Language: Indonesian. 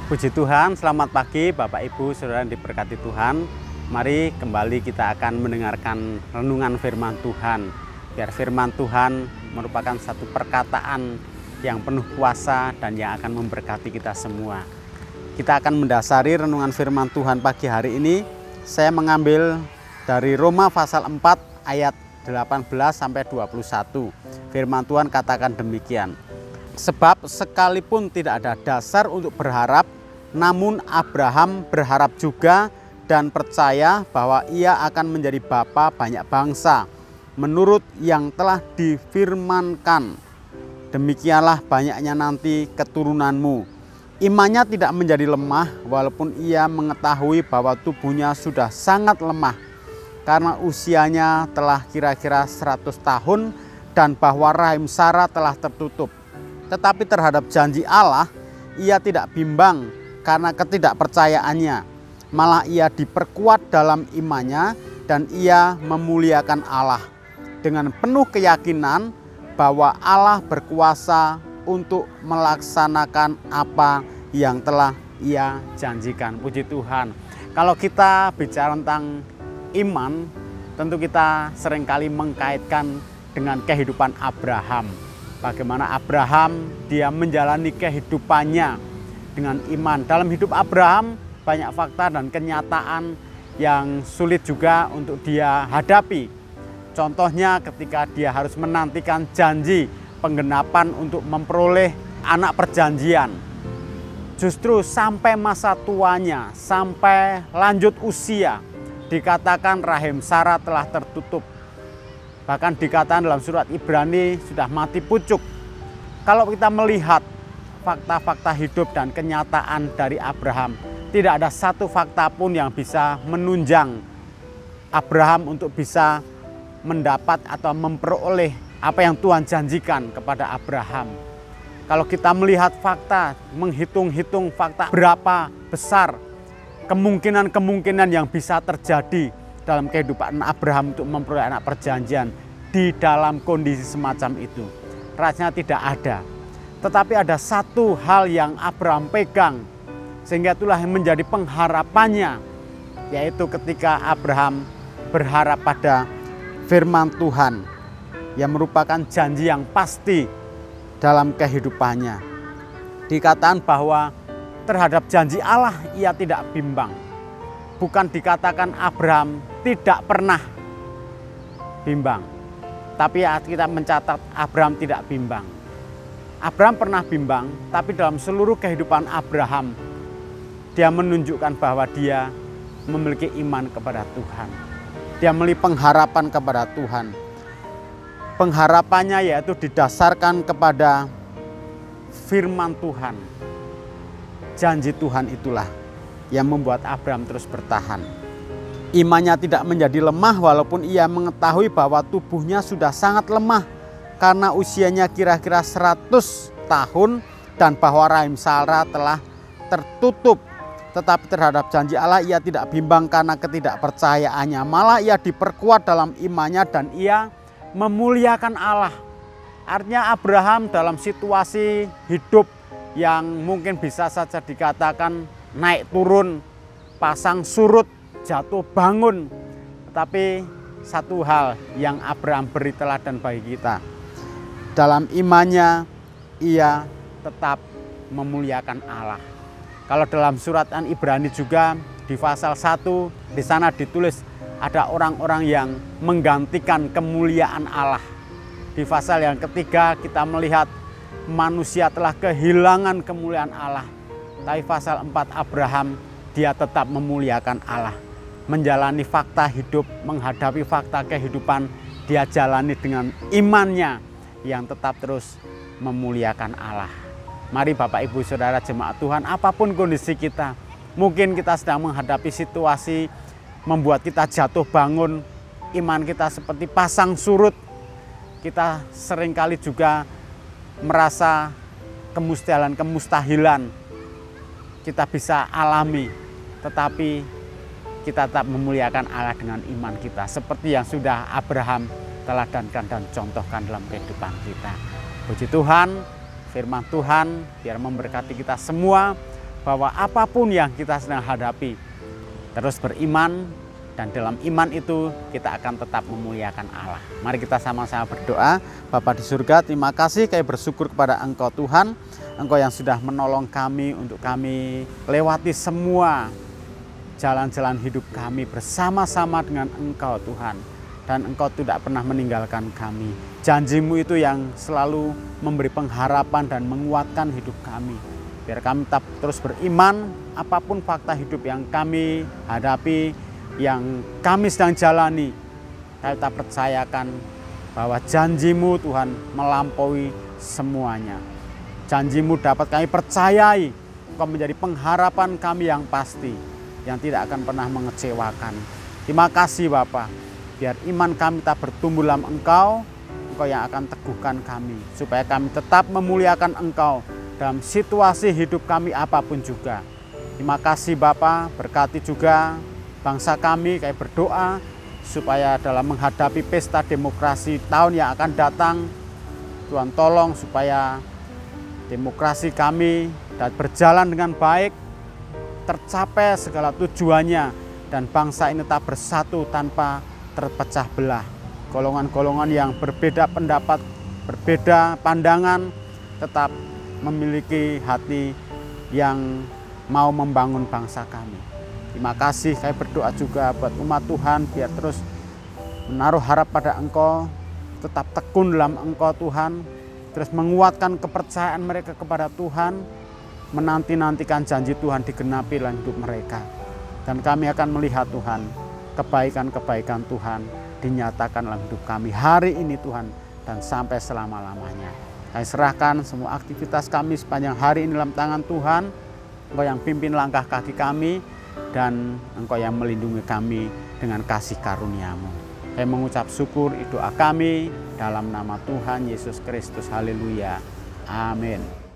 Puji Tuhan, selamat pagi Bapak Ibu Saudara yang diberkati Tuhan. Mari kembali kita akan mendengarkan renungan firman Tuhan. Biar firman Tuhan merupakan satu perkataan yang penuh kuasa dan yang akan memberkati kita semua. Kita akan mendasari renungan firman Tuhan pagi hari ini. Saya mengambil dari Roma pasal 4 ayat 18 sampai 21. Firman Tuhan katakan demikian. Sebab sekalipun tidak ada dasar untuk berharap, namun Abraham berharap juga dan percaya bahwa ia akan menjadi bapa banyak bangsa, menurut yang telah difirmankan. Demikianlah banyaknya nanti keturunanmu. Imannya tidak menjadi lemah walaupun ia mengetahui bahwa tubuhnya sudah sangat lemah karena usianya telah kira-kira 100 tahun dan bahwa rahim Sarah telah tertutup. Tetapi terhadap janji Allah ia tidak bimbang karena ketidakpercayaannya, malah ia diperkuat dalam imannya dan ia memuliakan Allah dengan penuh keyakinan bahwa Allah berkuasa untuk melaksanakan apa yang telah ia janjikan. Puji Tuhan. Kalau kita bicara tentang iman, tentu kita seringkali mengkaitkan dengan kehidupan Abraham. Bagaimana Abraham dia menjalani kehidupannya dengan iman. Dalam hidup Abraham banyak fakta dan kenyataan yang sulit juga untuk dia hadapi. Contohnya ketika dia harus menantikan janji penggenapan untuk memperoleh anak perjanjian. Justru sampai masa tuanya, sampai lanjut usia, dikatakan rahim Sarah telah tertutup. Bahkan dikatakan dalam surat Ibrani sudah mati pucuk. Kalau kita melihat fakta-fakta hidup dan kenyataan dari Abraham, tidak ada satu fakta pun yang bisa menunjang Abraham untuk bisa mendapat atau memperoleh apa yang Tuhan janjikan kepada Abraham. Kalau kita melihat fakta, menghitung-hitung fakta berapa besar kemungkinan-kemungkinan yang bisa terjadi dalam kehidupan Abraham untuk memperoleh anak perjanjian di dalam kondisi semacam itu. Rasanya tidak ada. Tetapi ada satu hal yang Abraham pegang, sehingga itulah yang menjadi pengharapannya, yaitu ketika Abraham berharap pada firman Tuhan yang merupakan janji yang pasti dalam kehidupannya. Dikatakan bahwa terhadap janji Allah ia tidak bimbang. Bukan dikatakan Abraham tidak pernah bimbang, tapi kita mencatat Abraham tidak bimbang. Abraham pernah bimbang, tapi dalam seluruh kehidupan Abraham, dia menunjukkan bahwa dia memiliki iman kepada Tuhan. Dia memiliki pengharapan kepada Tuhan. Pengharapannya yaitu didasarkan kepada firman Tuhan. Janji Tuhan itulah yang membuat Abraham terus bertahan. Imannya tidak menjadi lemah walaupun ia mengetahui bahwa tubuhnya sudah sangat lemah karena usianya kira-kira 100 tahun dan bahwa rahim Sarah telah tertutup. Tetapi terhadap janji Allah ia tidak bimbang karena ketidakpercayaannya, malah ia diperkuat dalam imannya dan ia memuliakan Allah. Artinya Abraham dalam situasi hidup yang mungkin bisa saja dikatakan naik turun, pasang surut, jatuh bangun. Tetapi satu hal yang Abraham beri teladan bagi kita. Dalam imannya ia tetap memuliakan Allah. Kalau dalam surat Ibrani juga di pasal 1 di sana ditulis ada orang-orang yang menggantikan kemuliaan Allah. Di pasal yang ketiga kita melihat manusia telah kehilangan kemuliaan Allah. Tapi pasal 4 Abraham dia tetap memuliakan Allah. Menjalani fakta hidup, menghadapi fakta kehidupan, dia jalani dengan imannya yang tetap terus memuliakan Allah. Mari Bapak Ibu Saudara jemaat Tuhan, apapun kondisi kita, mungkin kita sedang menghadapi situasi membuat kita jatuh bangun, iman kita seperti pasang surut, kita seringkali juga merasa kemustahilan kita bisa alami, tetapi kita tetap memuliakan Allah dengan iman kita, seperti yang sudah Abraham teladankan dan contohkan dalam kehidupan kita. Puji Tuhan, firman Tuhan biar memberkati kita semua. bahwa apapun yang kita sedang hadapi, terus beriman, dan dalam iman itu kita akan tetap memuliakan Allah. Mari kita sama-sama berdoa. Bapa di surga, terima kasih, kami bersyukur kepada Engkau Tuhan, Engkau yang sudah menolong kami untuk kami lewati semua jalan-jalan hidup kami bersama-sama dengan Engkau Tuhan. Dan Engkau tidak pernah meninggalkan kami. Janji-Mu itu yang selalu memberi pengharapan dan menguatkan hidup kami. Biar kami tetap terus beriman, apapun fakta hidup yang kami hadapi, yang kami sedang jalani, kami tetap percayakan bahwa janji-Mu Tuhan melampaui semuanya. Janji-Mu dapat kami percayai, Engkau menjadi pengharapan kami yang pasti, yang tidak akan pernah mengecewakan. Terima kasih Bapa. Biar iman kami tak bertumbuh dalam Engkau, Engkau yang akan teguhkan kami, supaya kami tetap memuliakan Engkau dalam situasi hidup kami apapun juga. Terima kasih Bapa, berkati juga bangsa kami, kami berdoa supaya dalam menghadapi pesta demokrasi tahun yang akan datang, Tuhan tolong supaya demokrasi kami dapat berjalan dengan baik, tercapai segala tujuannya, dan bangsa ini tetap bersatu tanpa terpecah belah. Golongan-golongan yang berbeda pendapat, berbeda pandangan, tetap memiliki hati yang mau membangun bangsa kami. Terima kasih, kami berdoa juga buat umat Tuhan, biar terus menaruh harap pada Engkau, tetap tekun dalam Engkau Tuhan, terus menguatkan kepercayaan mereka kepada Tuhan, menanti-nantikan janji Tuhan digenapi dalam hidup mereka. Dan kami akan melihat Tuhan, kebaikan-kebaikan Tuhan dinyatakan dalam hidup kami hari ini Tuhan, dan sampai selama-lamanya. Kami serahkan semua aktivitas kami sepanjang hari ini dalam tangan Tuhan. Engkau yang pimpin langkah kaki kami, dan Engkau yang melindungi kami dengan kasih karunia-Mu. Kami mengucap syukur, doa kami dalam nama Tuhan Yesus Kristus. Haleluya. Amin.